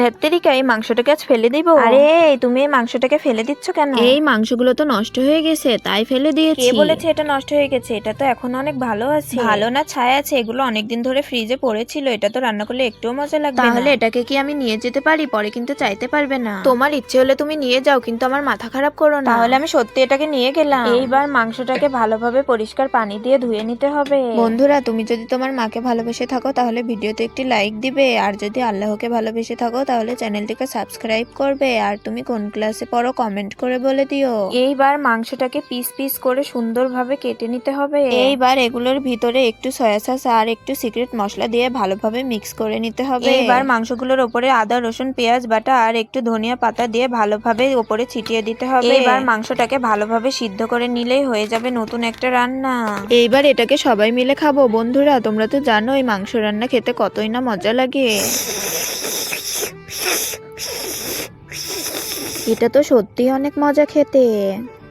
ধ্যাত্তেরিকা, এই মাংসটাকে আজ ফেলে দিব। আরে তুমি এই মাংসটাকে ফেলে দিচ্ছ কেন? এই মাংসগুলো তো নষ্ট হয়ে গেছে, তাই ফেলে দিয়েছি। কে বলেছে এটা নষ্ট হয়ে গেছে? এটা তো এখন অনেক ভালো আছে। ভালো না ছাই আছে? এগুলো অনেকদিন ধরে ফ্রিজে পড়েছিল, এটা তো রান্না করলে একটুও মজা লাগবে না। তাহলে এটাকে কি আমি নিয়ে যেতে পারি? পরে কিন্তু চাইতে পারবে না। তোমার ইচ্ছে হলে তুমি নিয়ে যাও, কিন্তু আমার মাথা খারাপ করো না। তাহলে আমি সত্যি এটাকে নিয়ে গেলাম। এইবার মাংসটাকে ভালোভাবে পরিষ্কার পানি দিয়ে ধুয়ে নিতে হবে। বন্ধুরা, তুমি যদি তোমার মাকে ভালোবেসে থাকো তাহলে ভিডিওতে একটি লাইক দিবে, আর যদি আল্লাহকে ভালোবেসে থাকো তাহলে চ্যানেলটিকে সাবস্ক্রাইব করবে, আর তুমি কোন ক্লাসে পড়ো কমেন্ট করে বলে দিও। এইবার মাংসটাকে পিস পিস করে সুন্দরভাবে কেটে নিতে হবে। এইবার এগুলোর ভিতরে একটু সয়া সস আর একটু সিক্রেট মশলা দিয়ে ভালোভাবে মিক্স করে নিতে হবে। এইবার মাংসগুলোর ওপরে আদা রসুন পেঁয়াজ বাটা আর একটু ধনিয়া পাতা দিয়ে ভালোভাবে ওপরে ছিটিয়ে দিতে হবে। এইবার মাংসটাকে ভালোভাবে সিদ্ধ করে নিলেই হয়ে যাবে নতুন একটা রান্না। এইবার এটাকে সবাই মিলে খাবো। বন্ধুরা, তোমরা তো জানো এই মাংস রান্না খেতে কতই না মজা লাগে। এটা তো সত্যিই অনেক মজা খেতে।